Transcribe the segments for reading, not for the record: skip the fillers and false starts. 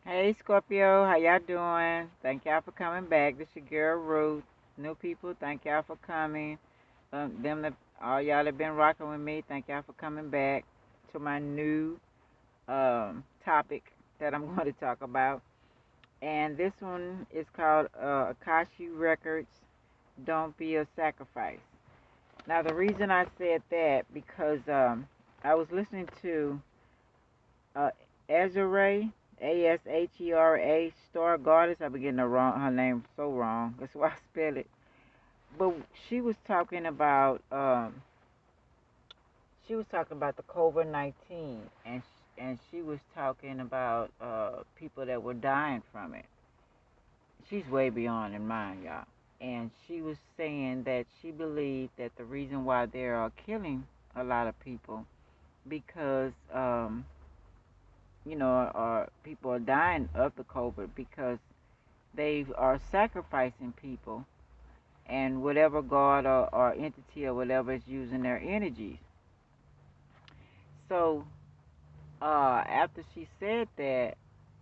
Hey Scorpio, how y'all doing? Thank y'all for coming back. This your girl Ruth. New people, thank y'all for coming. Them that all y'all that been rocking with me, thank y'all for coming back to my new topic that I'm going to talk about. And this one is called Akashic Records. Don't be a sacrifice. Now the reason I said that because I was listening to uh, Azure, Ashera, Star Goddess. I've been getting her name so wrong. That's why I spell it. But she was talking about the COVID-19, and she was talking about people that were dying from it. She's way beyond in mine, y'all. And she was saying that she believed that the reason why they are killing a lot of people because people are dying of the COVID because they are sacrificing people and whatever God or entity or whatever is using their energies. So after she said that,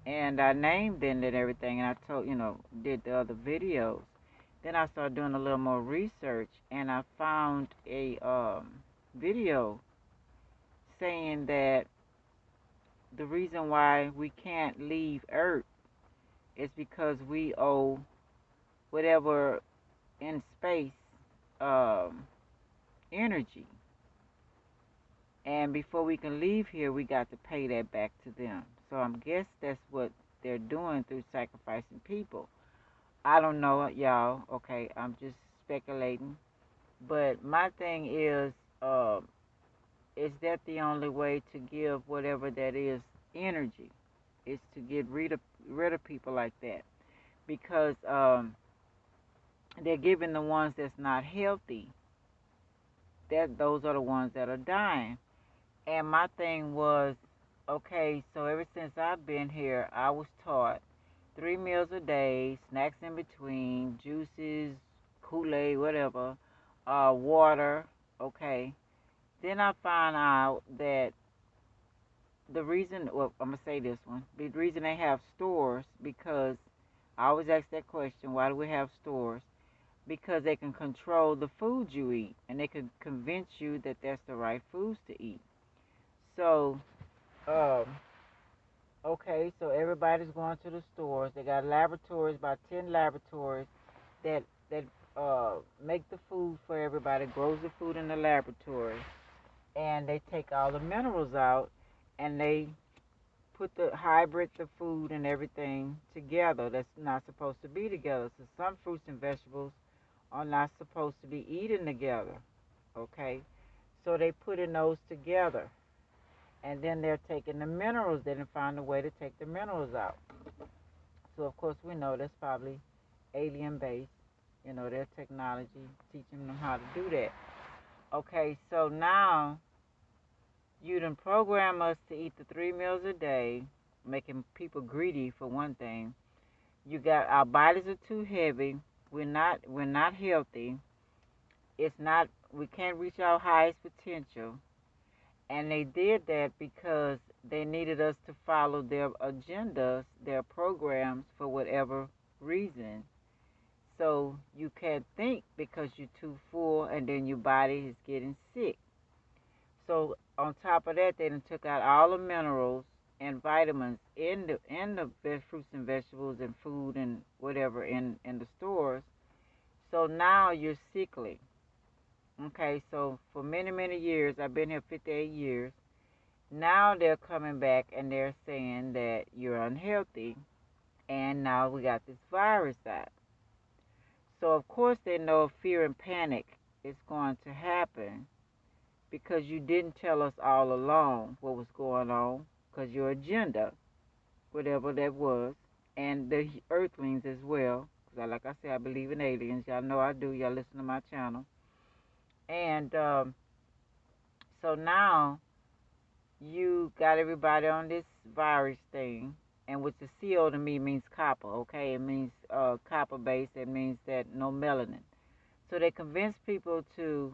and I named it and everything, and I told, did the other videos, then I started doing a little more research, and I found a video saying that the reason why we can't leave Earth is because we owe whatever in space um, energy. And before we can leave here, we got to pay that back to them. So I guess that's what they're doing through sacrificing people. I don't know, y'all. Okay, I'm just speculating. But my thing is that the only way to give whatever that is energy? Is to get rid of people like that because they're giving the ones that's not healthy. That those are the ones that are dying. And my thing was, okay, so ever since I've been here, I was taught 3 meals a day, snacks in between, juices, Kool-Aid, whatever, water, okay. Then I found out that the reason, well, I'm going to say this one, the reason they have stores, because I always ask that question, why do we have stores? Because they can control the food you eat, and they can convince you that that's the right foods to eat. So, um, okay, so everybody's going to the stores. They got laboratories, about 10 laboratories that make the food for everybody, grows the food in the laboratory, and they take all the minerals out, and they put the hybrid the food and everything together that's not supposed to be together. So some fruits and vegetables are not supposed to be eaten together. Okay, so they put in those together, and then they're taking the minerals. They didn't find a way to take the minerals out. So of course we know that's probably alien based. Their technology teaching them how to do that. Okay, so now you done program us to eat the 3 meals a day, making people greedy for one thing. You got our bodies are too heavy. We're not healthy. It's not we can't reach our highest potential. And they did that because they needed us to follow their agendas, their programs for whatever reason. So you can't think because you're too full and then your body is getting sick. So on top of that, they done took out all the minerals and vitamins in the fruits and vegetables and food and whatever in the stores. So now you're sickly. Okay, so for many, many years, I've been here 58 years. Now they're coming back and they're saying that you're unhealthy, and now we got this virus out. So of course they know fear and panic is going to happen because you didn't tell us all along what was going on because your agenda, whatever that was, and the earthlings as well, because like I said, I believe in aliens. Y'all know I do. Y'all listen to my channel. And so now you got everybody on this virus thing, and which the CO to me means copper, okay? It means copper base. It means that no melanin. So they convince people to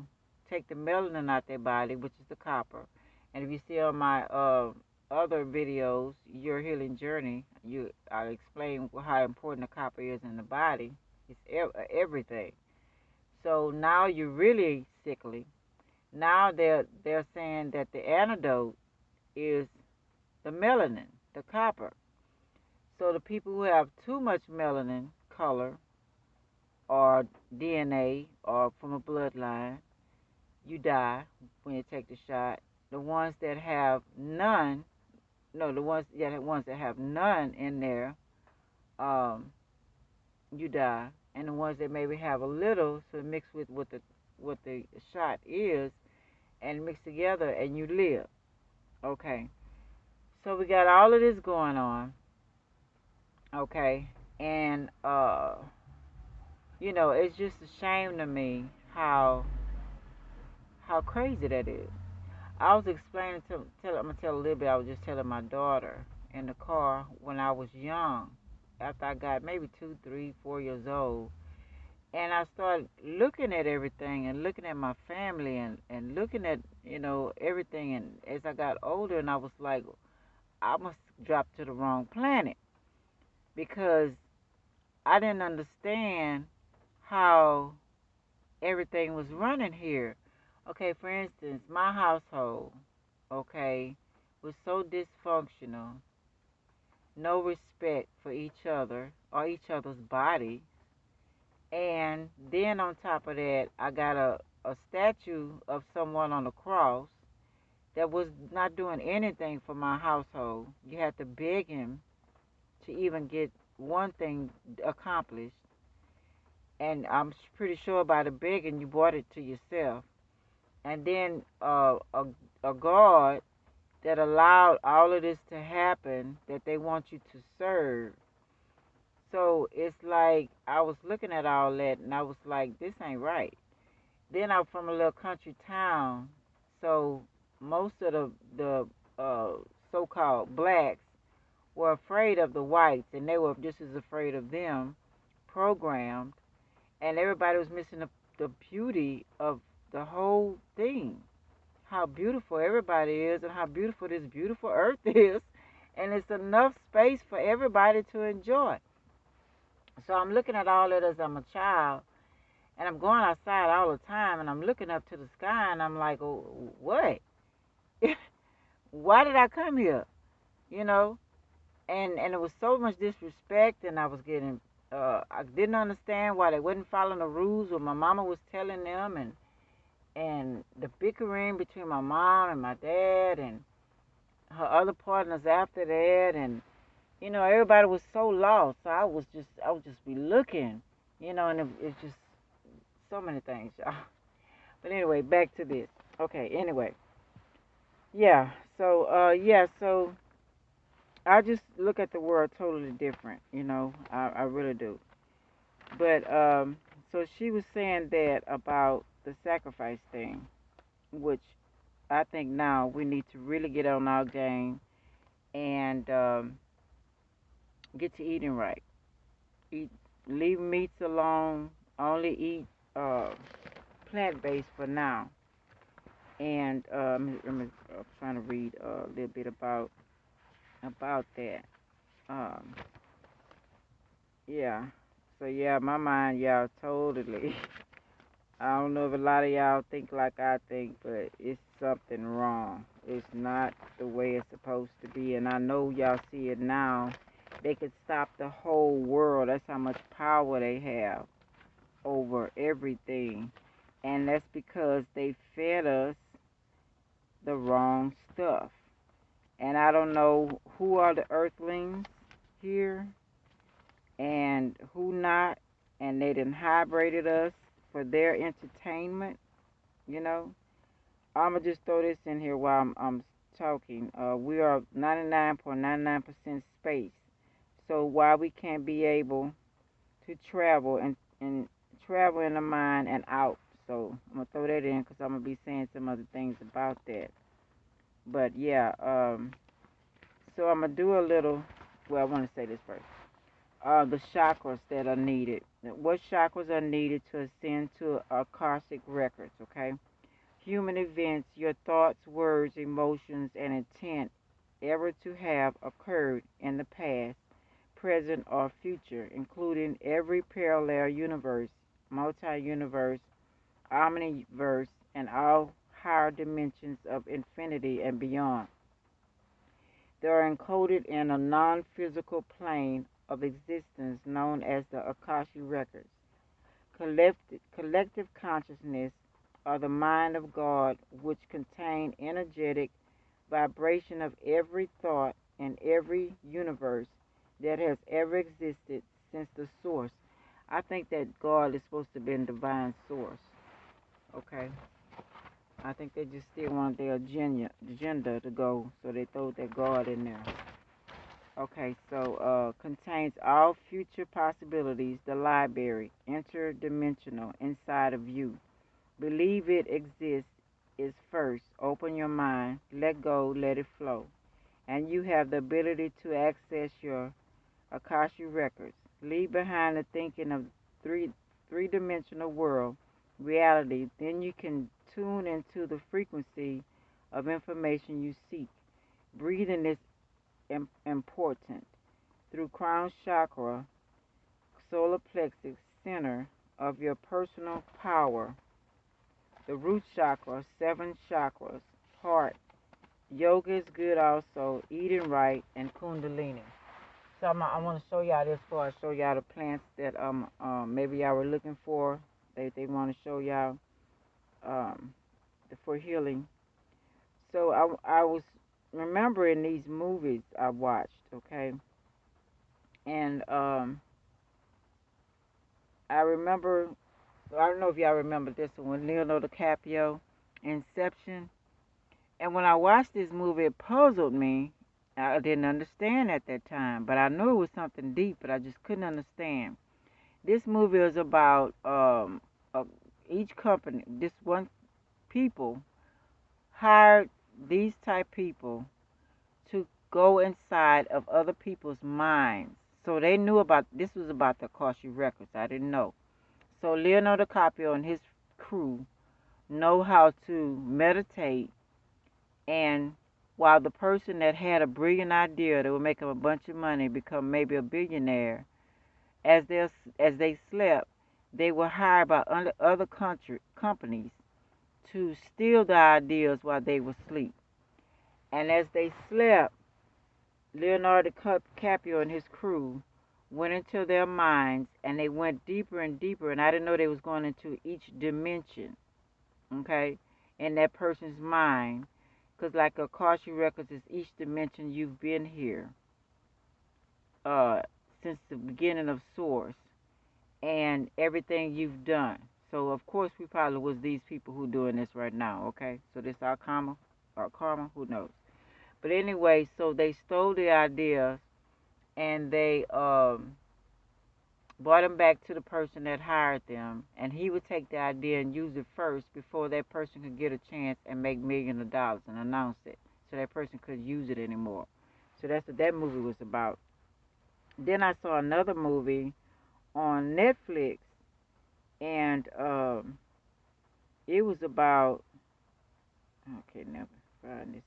take the melanin out their body, which is the copper. And if you see on my other videos, your healing journey, I explain how important the copper is in the body. It's everything. So now you're really sickly. Now they're saying that the antidote is the melanin, the copper. So the people who have too much melanin color or DNA or from a bloodline, you die when you take the shot. The ones that have none, no, the ones that have none in there, um, you die. And the ones that maybe have a little, so mix with what the shot is, and mix together, and you live. Okay. So we got all of this going on. Okay. And it's just a shame to me how crazy that is. I was explaining I'm gonna tell a little bit. I was just telling my daughter in the car when I was young, after I got maybe 2, 3, 4 years old, and I started looking at everything and looking at my family and looking at everything. And as I got older, and I was like, I must drop to the wrong planet because I didn't understand how everything was running here. Okay, for instance, my household, okay, was so dysfunctional, no respect for each other or each other's body. And then on top of that, I got a statue of someone on the cross that was not doing anything for my household. You had to beg him to even get one thing accomplished. And I'm pretty sure by the begging, you bought it to yourself. And then a God that allowed all of this to happen that they want you to serve. So it's like I was looking at all that and I was like, this ain't right. Then I'm from a little country town, so most of the so-called blacks were afraid of the whites, and they were just as afraid of them, programmed, and everybody was missing the beauty of the whole thing. How beautiful everybody is and how beautiful this beautiful earth is. And it's enough space for everybody to enjoy. So I'm looking at all that as I'm a child, and I'm going outside all the time, and I'm looking up to the sky, and I'm like, oh, what? Why did I come here? You know? And it was so much disrespect, and I didn't understand why they wasn't following the rules what my mama was telling them, and the bickering between my mom and my dad and her other partners after that, and everybody was so lost. So I would just be looking, and it's just so many things, y'all. But anyway, back to this. Okay, anyway, yeah. So I just look at the world totally different. I really do. But so she was saying that about the sacrifice thing, which I think now we need to really get on our game and get to eating right. Eat, leave meats alone. Only eat plant based for now. And I'm trying to read a little bit about that. Um, yeah. So yeah, my mind, y'all, totally. I don't know if a lot of y'all think like I think, but it's something wrong. It's not the way it's supposed to be, and I know y'all see it now. They could stop the whole world. That's how much power they have over everything, and that's because they fed us the wrong stuff. And I don't know who are the earthlings here and who not, and they done hybrated us for their entertainment, you know. I'm going to just throw this in here while I'm talking. We are 99.99% space. So why we can't be able to travel and travel in the mind and out. So I'm going to throw that in because I'm going to be saying some other things about that. But yeah, so I'm going to do a little, well, I want to say this first. The chakras that are needed. What chakras are needed to ascend to Akashic records, okay? Human events, your thoughts, words, emotions, and intent ever to have occurred in the past, present, or future, including every parallel universe, multi-universe, omniverse, and all higher dimensions of infinity and beyond. They are encoded in a non-physical plane of existence known as the Akashic records. Collective consciousness, or the mind of God, which contain energetic vibration of every thought in every universe that has ever existed since the source. I think that God is supposed to be in divine source. Okay. I think they just still want their agenda to go, so they throw their God in there. Okay, so contains all future possibilities, the library, interdimensional, inside of you. Believe it exists is first. Open your mind, let go, let it flow. And you have the ability to access your Akashic records. Leave behind the thinking of three-dimensional world reality. Then you can tune into the frequency of information you seek. Breathing is important. Through crown chakra, solar plexus, center of your personal power, the root chakra, seven chakras, heart. Yoga is good also, eating right, and kundalini. So I want to show y'all this before I show y'all the plants that maybe y'all were looking for. They want to show y'all um, for healing. So I was remembering these movies I watched, okay, and I remember, I don't know if y'all remember this one, Leonardo DiCaprio, Inception. And when I watched this movie, it puzzled me. I didn't understand at that time, but I knew it was something deep, but I just couldn't understand. This movie is about each company, this one people hired these type people to go inside of other people's minds. So they knew about, this was about the Akashic records. I didn't know. So Leonardo DiCaprio and his crew know how to meditate, and while the person that had a brilliant idea that would make them a bunch of money become maybe a billionaire, as they slept, they were hired by other companies to steal the ideas while they were asleep. And as they slept, Leonardo DiCaprio and his crew went into their minds, and they went deeper and deeper. And I didn't know they was going into each dimension, okay, in that person's mind. Because like Akashic Records is each dimension you've been here uh, since the beginning of Source and everything you've done. So of course we probably was these people who doing this right now, okay? So this our karma, who knows? But anyway, so they stole the ideas, and they brought them back to the person that hired them, and he would take the idea and use it first before that person could get a chance and make millions of dollars and announce it, so that person could use it anymore. So that's what that movie was about. Then I saw another movie on Netflix, and it was about, okay, never find this.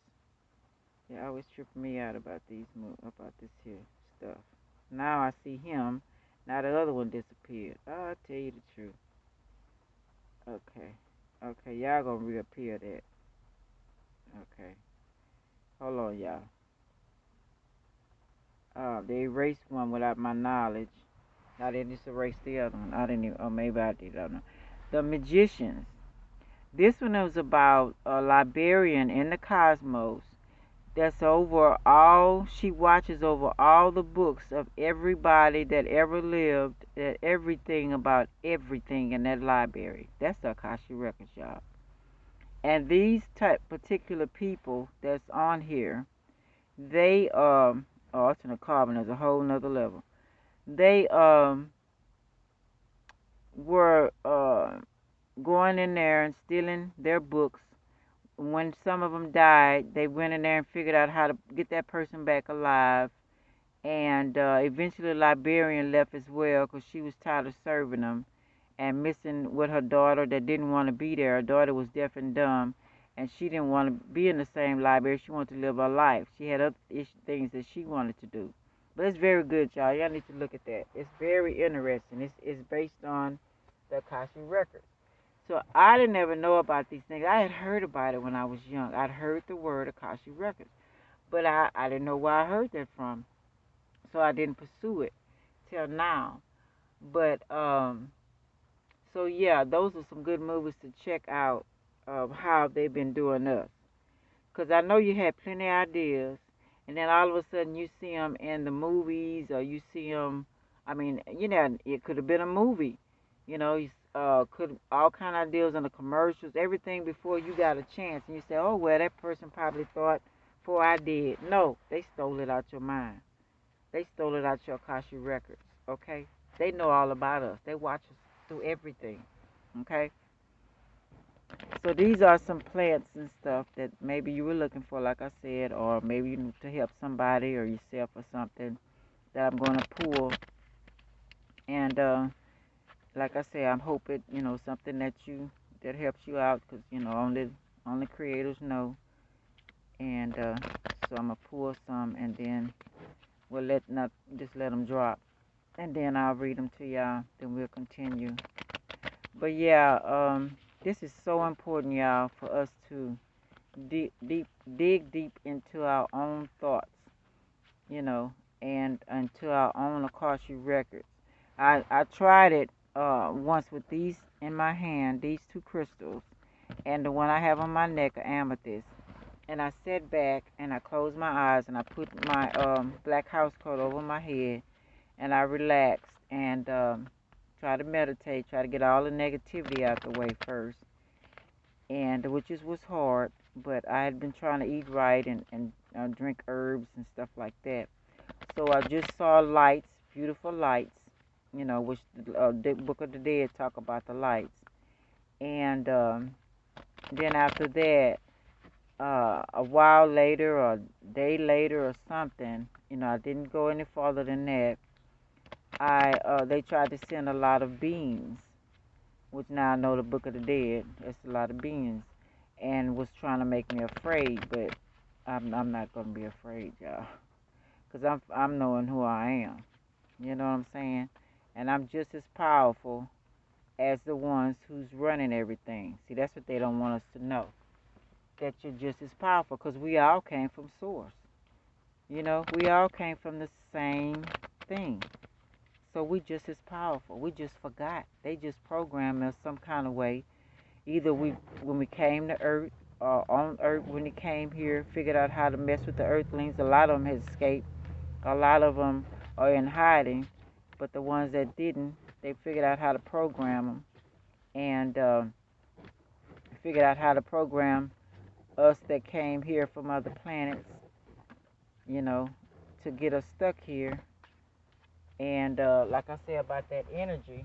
They always trip me out about about this here stuff. Now I see him. Now the other one disappeared. I'll tell you the truth. Okay. Okay, y'all gonna reappear that. Okay. Hold on, y'all. They erased one without my knowledge. I didn't just erase the other one. I didn't even, or maybe I did, I don't know. The Magicians. This one was about a librarian in the cosmos that's over all, she watches over all the books of everybody that ever lived, that everything about everything in that library. That's the Akashic Records, y'all. And these type particular people that's on here, they alternate carbon is a whole nother level. They were going in there and stealing their books. When some of them died, they went in there and figured out how to get that person back alive. And eventually, the librarian left as well because she was tired of serving them and missing with her daughter that didn't want to be there. Her daughter was deaf and dumb, and she didn't want to be in the same library. She wanted to live her life. She had other things that she wanted to do. But it's very good, y'all. Y'all need to look at that. It's very interesting. It's based on the Akashic records. So I didn't ever know about these things. I had heard about it when I was young. I'd heard the word Akashic records, but I didn't know where I heard that from. So I didn't pursue it till now. But so yeah, those are some good movies to check out of how they've been doing us. Cause I know you had plenty of ideas, and then all of a sudden you see them in the movies, or you see them. I mean, it could have been a movie. Could all kind of deals in the commercials, everything before you got a chance, and you say, oh well, that person probably thought before I did. No, they stole it out your mind. They stole it out your Akashic records. Okay, they know all about us. They watch us through everything. Okay. So these are some plants and stuff that maybe you were looking for, like I said, or maybe you need to help somebody or yourself or something that I'm going to pull. And like I say, I'm hoping something that helps you out, because only creators know. And so I'm gonna pull some, and then we'll let them drop, and then I'll read them to y'all. Then we'll continue. But yeah, this is so important, y'all, for us to dig deep into our own thoughts, and into our own Akashic records. I tried it once with these in my hand, these two crystals, and the one I have on my neck, an amethyst. And I sat back and I closed my eyes and I put my black house coat over my head, and I relaxed and try to meditate, try to get all the negativity out the way first, and was hard. But I had been trying to eat right and drink herbs and stuff like that. So I just saw lights, beautiful lights, which the Book of the Dead talk about the lights. And then after that, a while later or a day later or something, I didn't go any farther than that. They tried to send a lot of beings, which now I know the Book of the Dead. It's a lot of beings, and was trying to make me afraid. But I'm not gonna be afraid, y'all, cause I'm knowing who I am. You know what I'm saying? And I'm just as powerful as the ones who's running everything. See, that's what they don't want us to know. That you're just as powerful, because we all came from source. We all came from the same thing. So we just as powerful. We just forgot. They just programmed us some kind of way. Either when we came to Earth, or on Earth when they came here, figured out how to mess with the Earthlings. A lot of them has escaped. A lot of them are in hiding. But the ones that didn't, they figured out how to program them. And figured out how to program us that came here from other planets, to get us stuck here. And like I said about that energy,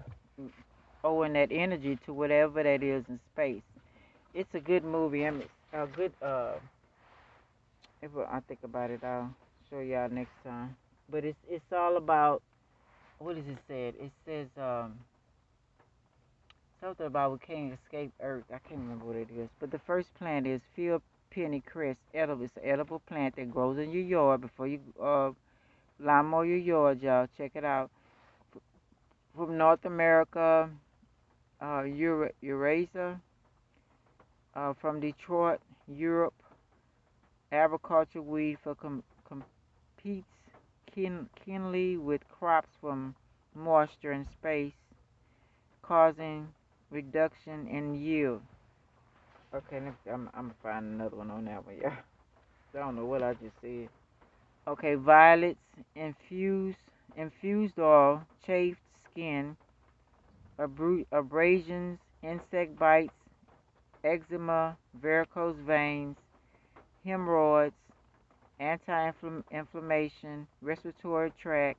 owing that energy to whatever that is in space. It's a good movie. I mean, a good. If I think about it, I'll show y'all next time. But it's all about, what does it say? It says something about we can't escape Earth. I can't remember what it is. But the first plant is field penny cress edible. It's an edible plant that grows in your yard. Before you lawnmower your yard, y'all, check it out. From North America, Eurasia, from Detroit, Europe. Agriculture weed for competes keenly with crops from moisture and space, causing reduction in yield. Okay, I'm gonna find another one on that one, yeah. I don't know what I just said. Okay, violets, infused oil, chafed skin, abrasions, insect bites, eczema, varicose veins, hemorrhoids, anti-inflammation, respiratory tract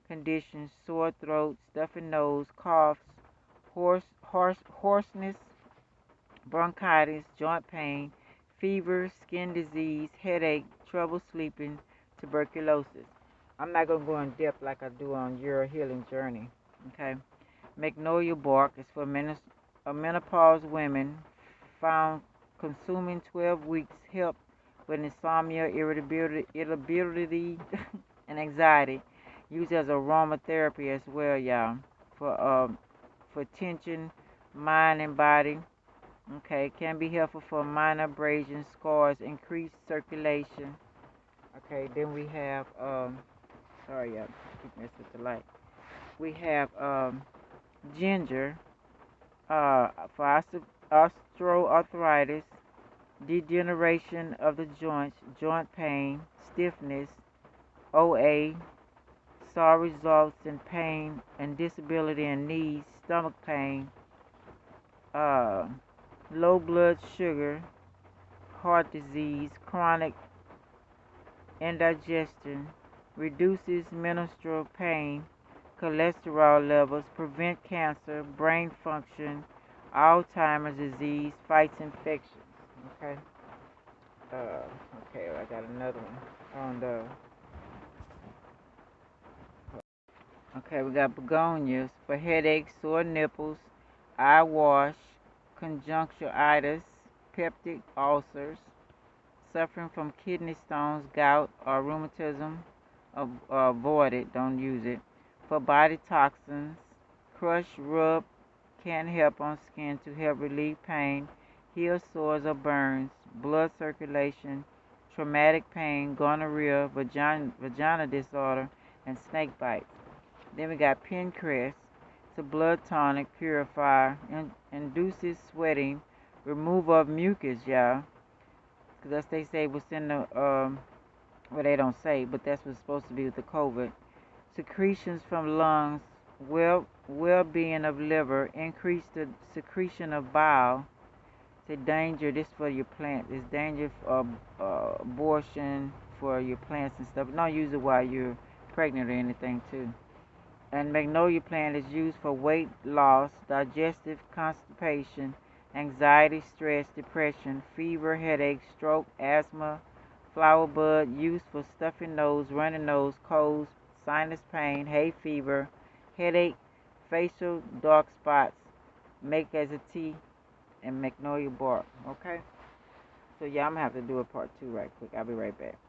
conditions, sore throat, stuffy nose, coughs, hoarseness, bronchitis, joint pain, fever, skin disease, headache, trouble sleeping, tuberculosis. I'm not going to go in depth like I do on your healing journey. Okay. Magnolia bark is for menopause women, found consuming 12 weeks help with insomnia, irritability and anxiety. Used as aromatherapy as well, y'all, for tension, mind and body. Okay, can be helpful for minor abrasions, scars, increased circulation. Okay, then we have sorry, y'all, keep messing with the light. We have ginger for osteoarthritis, degeneration of the joints, joint pain, stiffness, OA, saw results in pain and disability in knees, stomach pain, uh, low blood sugar, heart disease, chronic indigestion, reduces menstrual pain, cholesterol levels, prevent cancer, brain function, Alzheimer's disease, fights infections. Okay. Okay, I got another one on the. Okay, we got begonias for headaches, sore nipples, eye wash, conjunctivitis, peptic ulcers, suffering from kidney stones, gout, or rheumatism. Avoid it, don't use it. For body toxins, crush, rub can help on skin to help relieve pain, heal sores or burns, blood circulation, traumatic pain, gonorrhea, vagina disorder, and snake bites. Then we got Pencrest. It's a blood tonic, purifier, induces sweating, removal of mucus, y'all. Because that's they say was in the, well, they don't say, but that's what's supposed to be with the COVID. Secretions from lungs, well-being of liver, increase the secretion of bile. It's a danger, this for your plants. It's danger for abortion for your plants and stuff. Don't use it while you're pregnant or anything, too. And magnolia plant is used for weight loss, digestive constipation, anxiety, stress, depression, fever, headache, stroke, asthma, flower bud, used for stuffy nose, runny nose, colds, sinus pain, hay fever, headache, facial dark spots. Make as a tea and magnolia bark. Okay? So yeah, I'm gonna have to do a part 2 right quick. I'll be right back.